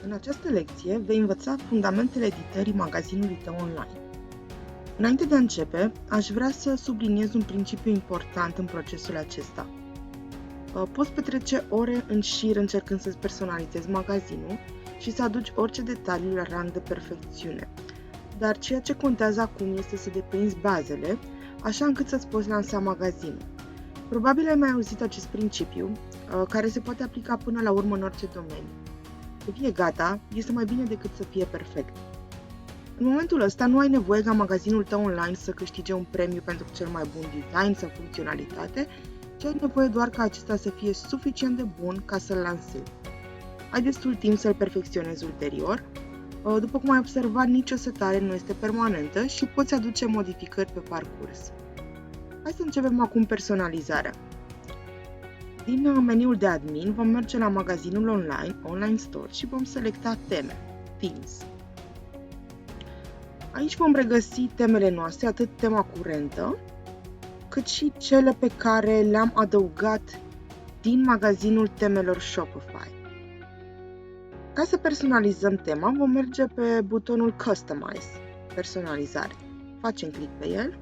În această lecție vei învăța fundamentele editării magazinului tău online. Înainte de a începe, aș vrea să subliniez un principiu important în procesul acesta. Poți petrece ore în șir încercând să-ți personalizezi magazinul și să aduci orice detaliu la rang de perfecțiune. Dar ceea ce contează acum este să deprinzi bazele, așa încât să-ți poți lansa magazinul. Probabil ai mai auzit acest principiu, care se poate aplica până la urmă în orice domeniu. Să fie gata, este mai bine decât să fie perfect. În momentul ăsta nu ai nevoie ca magazinul tău online să câștige un premiu pentru cel mai bun design sau funcționalitate, ci ai nevoie doar ca acesta să fie suficient de bun ca să-l lansezi. Ai destul timp să-l perfecționezi ulterior. După cum ai observat, nicio setare nu este permanentă și poți aduce modificări pe parcurs. Hai să începem acum personalizarea. Din meniul de admin vom merge la magazinul Online Store și vom selecta teme, Themes. Aici vom regăsi temele noastre, atât tema curentă, cât și cele pe care le-am adăugat din magazinul temelor Shopify. Ca să personalizăm tema, vom merge pe butonul Customize, personalizare. Facem click pe el.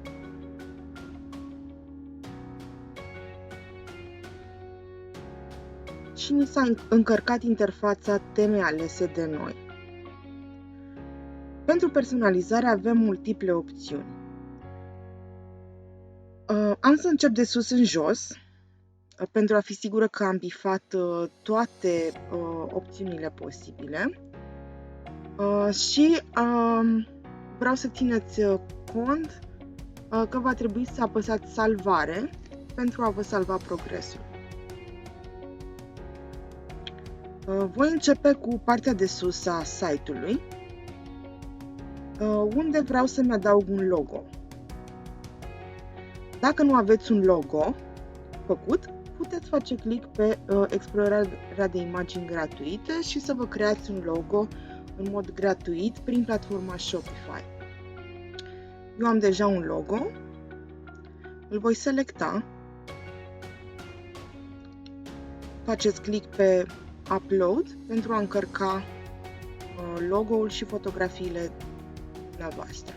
Și ni s-a încărcat interfața temei alese de noi. Pentru personalizare avem multiple opțiuni. Am să încep de sus în jos, pentru a fi sigură că am bifat toate opțiunile posibile. Și vreau să țineți cont că va trebui să apăsați salvare pentru a vă salva progresul. Voi începe cu partea de sus a site-ului, unde vreau să-mi adaug un logo. Dacă nu aveți un logo făcut, puteți face click pe explorarea de imagini gratuite și să vă creați un logo în mod gratuit prin platforma Shopify. Eu am deja un logo, îl voi selecta, faceți click pe Upload pentru a încărca logo-ul și fotografiile voastre.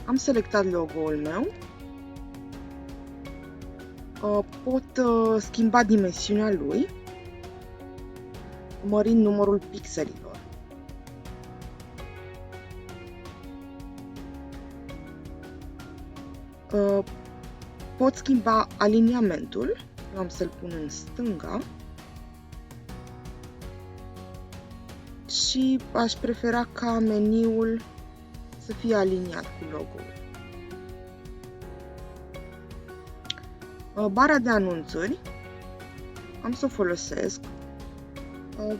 Am selectat logo-ul meu. Pot schimba dimensiunea lui, mărind numărul pixelilor. Pot schimba aliniamentul, eu am să-l pun în stânga și aș prefera ca meniul să fie aliniat cu logo-ul. Bara de anunțuri am să o folosesc.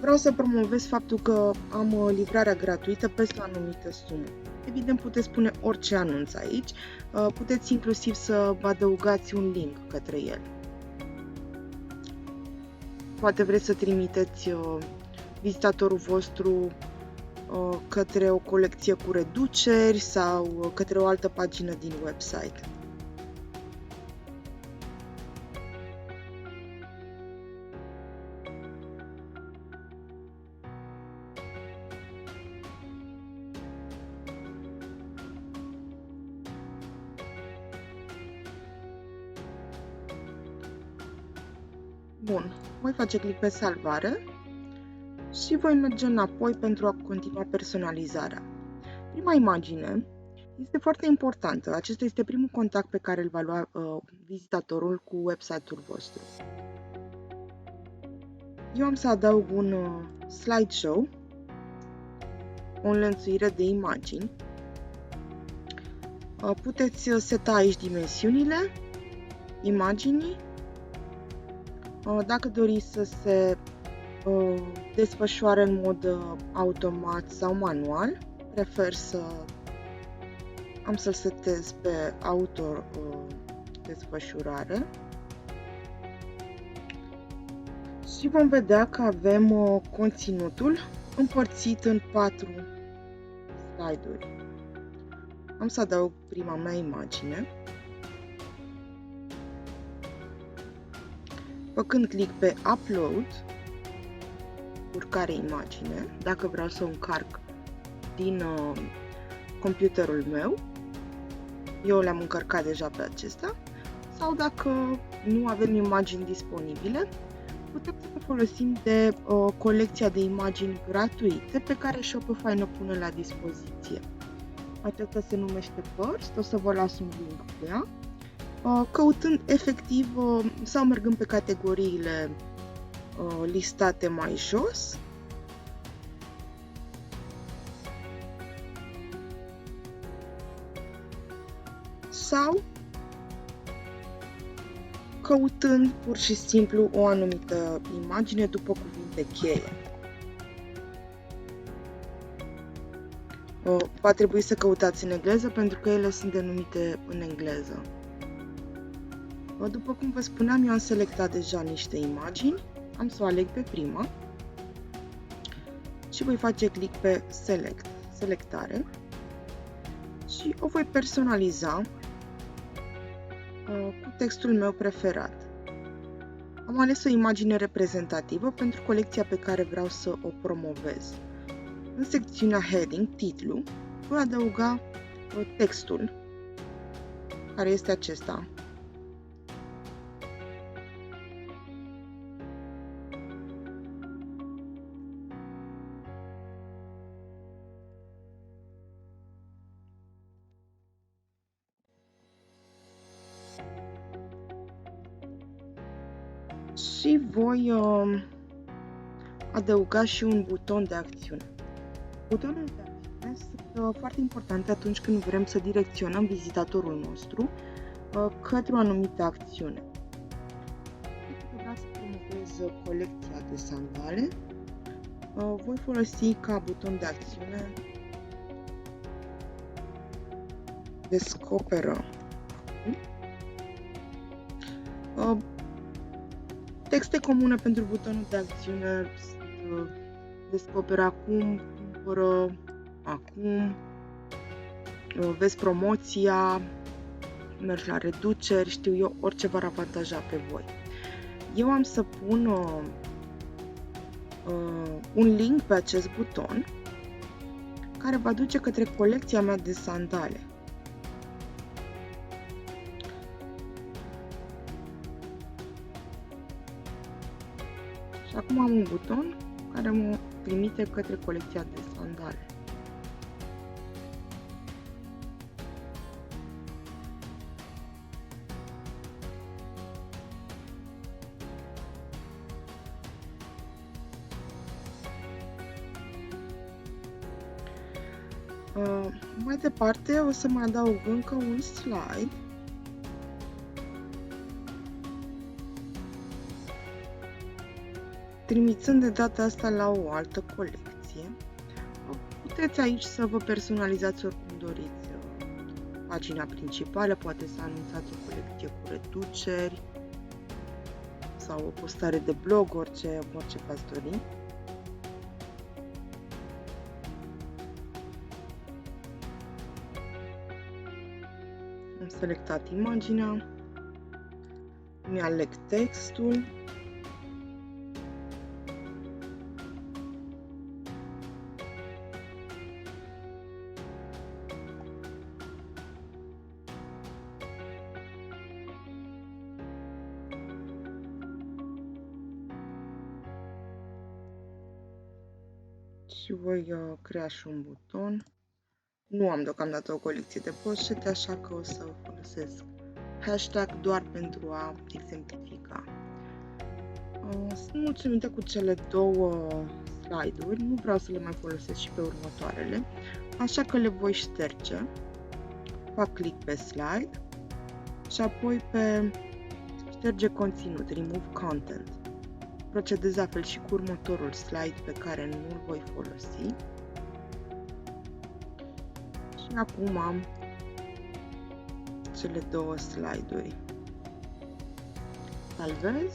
Vreau să promovez faptul că am livrarea gratuită peste o anumită sumă. Evident, puteți pune orice anunț aici. Puteți inclusiv să vă adăugați un link către el. Poate vreți să trimiteți vizitatorul vostru către o colecție cu reduceri sau către o altă pagină din website. Bun, voi face click pe salvare și voi merge înapoi pentru a continua personalizarea. Prima imagine este foarte importantă. Acesta este primul contact pe care îl va lua vizitatorul cu website-ul vostru. Eu am să adaug un slideshow, o înlănțuire de imagini. Puteți seta aici dimensiunile imaginii. Dacă doriți să se desfășoare în mod automat sau manual, prefer să-l setez pe auto desfășurare și vom vedea că avem conținutul împărțit în 4 slide-uri. Am să adaug prima mea imagine. Făcând click pe Upload, încurcare imagine, dacă vreau să o încarc din computerul meu, eu le-am încărcat deja pe acesta, sau dacă nu avem imagini disponibile, putem să ne folosim de colecția de imagini gratuite pe care Shopify ne pune la dispoziție. Aceasta se numește First, o să vă las un link cu ea. Căutând efectiv sau mergând pe categoriile listate mai jos, sau căutând pur și simplu o anumită imagine după cuvinte cheie. Va trebui să căutați în engleză pentru că ele sunt denumite în engleză. După cum vă spuneam, eu am selectat deja niște imagini, am să o aleg pe prima și voi face click pe selectare și o voi personaliza cu textul meu preferat. Am ales o imagine reprezentativă pentru colecția pe care vreau să o promovez. În secțiunea Heading, titlu, voi adăuga textul, care este acesta. Și voi adăuga și un buton de acțiune. Butonele de acțiune sunt foarte importante atunci când vrem să direcționăm vizitatorul nostru către o anumită acțiune. Dacă vreau să promovez colecția de sandale, voi folosi ca buton de acțiune descoperă. Texte comune pentru butonul de acțiune descoperă acum, cumpără acum, vezi promoția, mergi la reduceri, știu eu, orice v-ar avantaja pe voi. Eu am să pun un link pe acest buton care va duce către colecția mea de sandale. Și acum am un buton care mă trimite către colecția de sandale. Mai departe o să mai adaug încă un slide trimițând de data asta la o altă colecție. Puteți aici să vă personalizați oricum doriți pagina principală, poate să anunțați o colecție cu reduceri sau o postare de blog, orice v-ați dori. Am selectat imaginea, îmi aleg textul, și voi crea și un buton. Nu am deocamdată o colecție de poșete, așa că o să folosesc hashtag doar pentru a exemplifica. Sunt mulțumită cu cele două slide-uri, nu vreau să le mai folosesc și pe următoarele, așa că le voi șterge. Fac click pe slide și apoi pe șterge conținut, remove content. Procedez la fel și cu următorul slide pe care nu îl voi folosi. Și acum am cele două slide-uri. Salvez.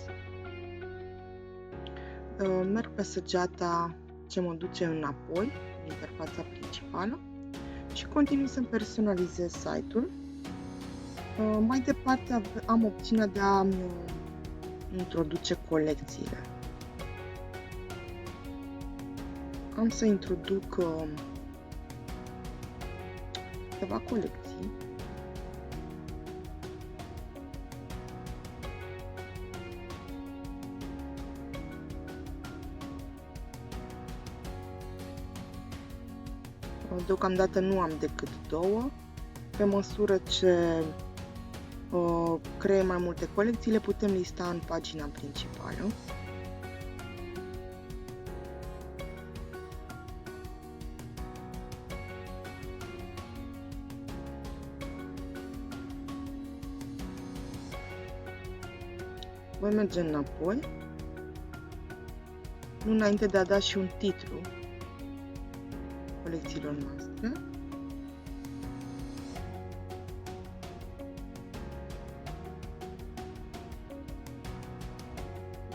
Merg pe săgeata ce mă duce înapoi, în interfața principală, și continui să-mi personalizez site-ul. Mai departe am opțiunea de a introduce colecțiile. am să introduc câteva colecții. Deocamdată nu am decât 2. Pe măsură ce creăm mai multe colecții, le putem lista în pagina principală. Voi merge înapoi, nu înainte de a da și un titlu colecțiilor noastre.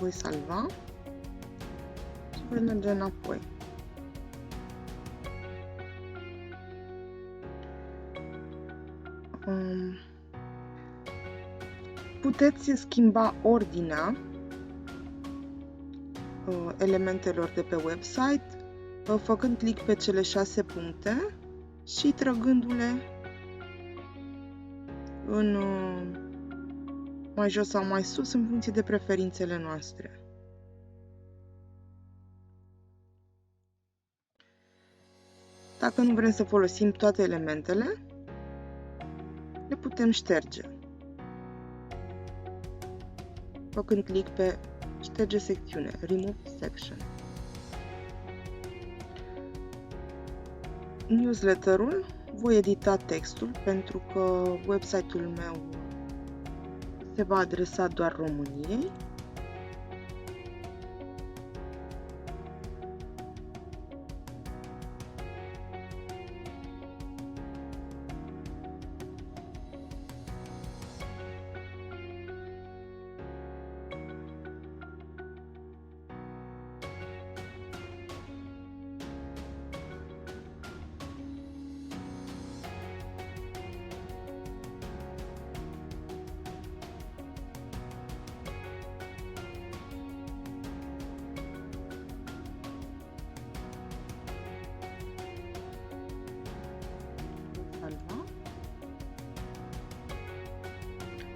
Voi salva și voi merge înapoi. Puteți schimba ordinea elementelor de pe website făcând click pe cele 6 puncte și trăgându-le în mai jos sau mai sus în funcție de preferințele noastre. Dacă nu vrem să folosim toate elementele, le putem șterge. Făcând click pe șterge secțiune, remove section. Newsletterul, voi edita textul pentru că website-ul meu se va adresa doar României.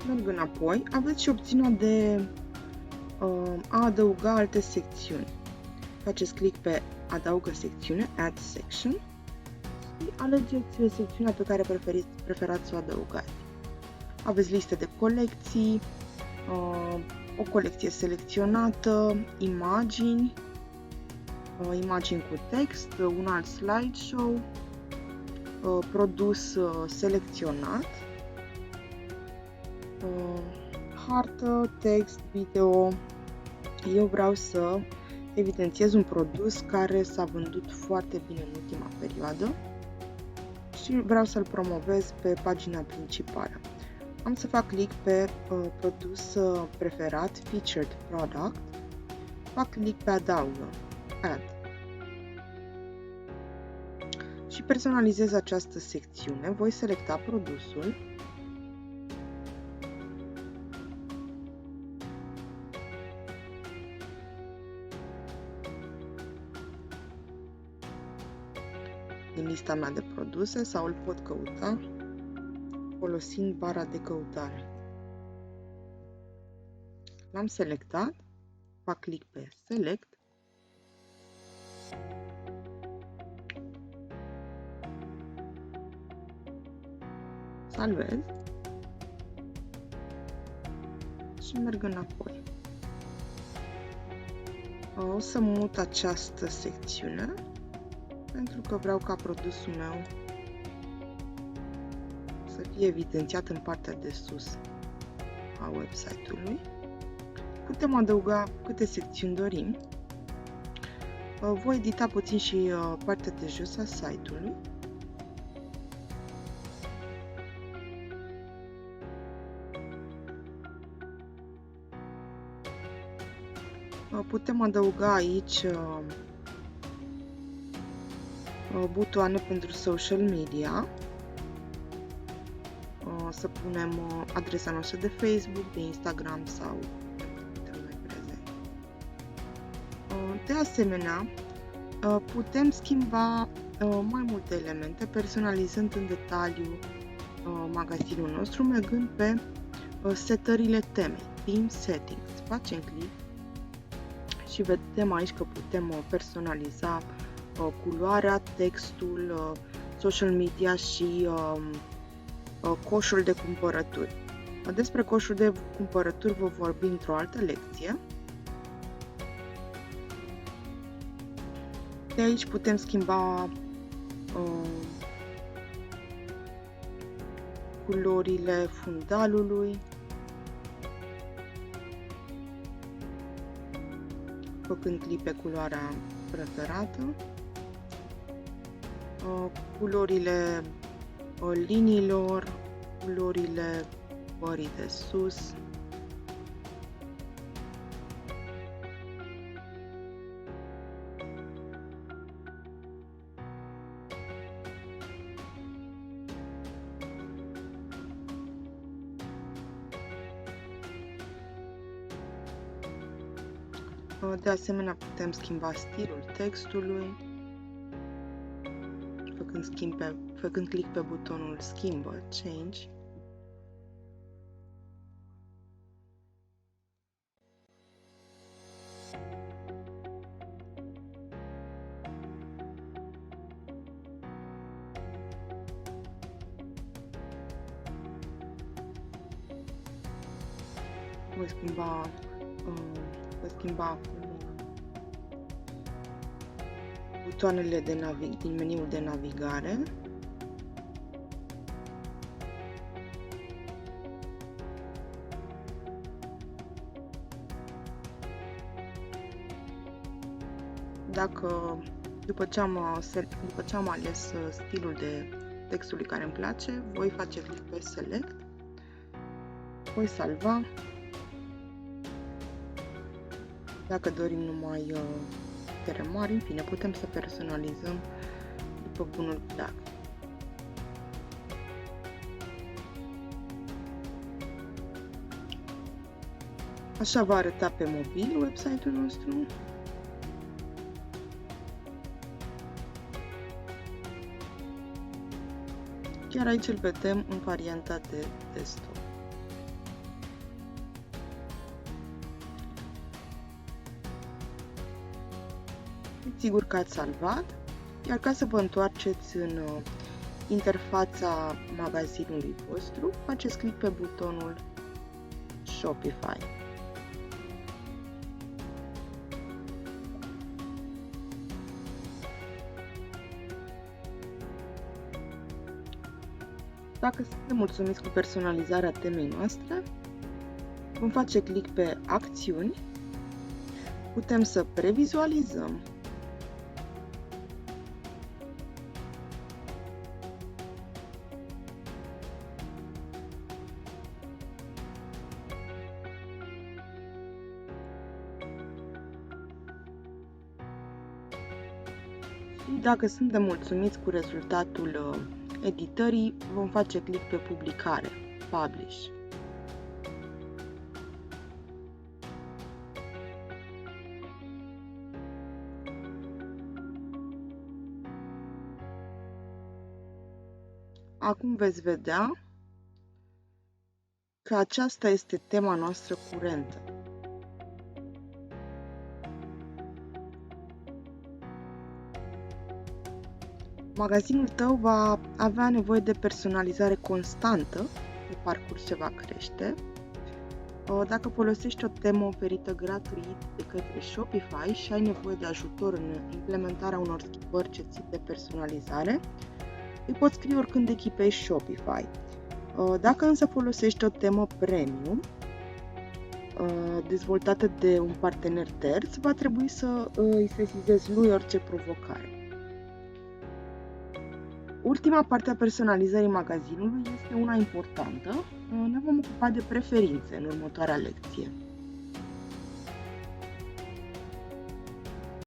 Merg înapoi, aveți și opțiunea de a adăuga alte secțiuni. Faceți click pe adaugă secțiune, add section, și alegeți secțiunea pe care preferați să o adăugați. Aveți liste de colecții, o colecție selecționată, imagini, imagini cu text, un alt slideshow, produs selecționat, hartă, text, video. Eu vreau să evidențiez un produs care s-a vândut foarte bine în ultima perioadă și vreau să-l promovez pe pagina principală. Am să fac click pe produs preferat, featured product, fac click pe adaugă, add, și personalizez această secțiune. Voi selecta produsul, din lista mea de produse sau îl pot căuta folosind bara de căutare. L-am selectat, fac click pe Select, salvez și merg înapoi. O să mut această secțiune pentru că vreau ca produsul meu să fie evidențiat în partea de sus a website-ului. Putem adăuga câte secțiuni dorim. Voi edita puțin și partea de jos a site-ului. Putem adăuga aici butoane pentru social media. Să punem adresa noastră de Facebook, de Instagram sau mai prezent. De asemenea, Putem schimba mai multe elemente, personalizând în detaliu magazinul nostru, mergând pe setările temei, Theme Settings. Facem click și vedem aici că putem personaliza culoarea, textul, social media și coșul de cumpărături. Despre coșul de cumpărături vă vorbi într-o altă lecție. De aici putem schimba culorile fundalului, făcând click pe culoarea preferată, culorile liniilor, culorile pării de sus, de asemenea putem schimba stilul textului, făcând click pe butonul schimbă, Change. Voi schimba acum butoanele din meniul de navigare. După ce am ales stilul de textului care îmi place, voi face click pe Select, voi salva. Dacă dorim numai litere mari, în fine, putem să personalizăm după bunul plac. Așa va arăta pe mobil website-ul nostru. Chiar aici îl vedem în varianta de desktop. Sigur că ați salvat, iar ca să vă întoarceți în interfața magazinului vostru, faceți click pe butonul Shopify. Dacă suntem mulțumiți cu personalizarea temei noastre, vom face click pe Acțiuni, putem să previzualizăm, și dacă suntem mulțumiți cu rezultatul editării, vom face click pe Publicare, Publish. Acum veți vedea că aceasta este tema noastră curentă. Magazinul tău va avea nevoie de personalizare constantă pe parcurs ce va crește. Dacă folosești o temă oferită gratuit de către Shopify și ai nevoie de ajutor în implementarea unor schimbări ce țin de personalizare, îi poți scrie oricând echipezi Shopify. Dacă însă folosești o temă premium dezvoltată de un partener terț, va trebui să îi sesizezi lui orice provocare. Ultima parte a personalizării magazinului este una importantă. Ne vom ocupa de preferințe în următoarea lecție.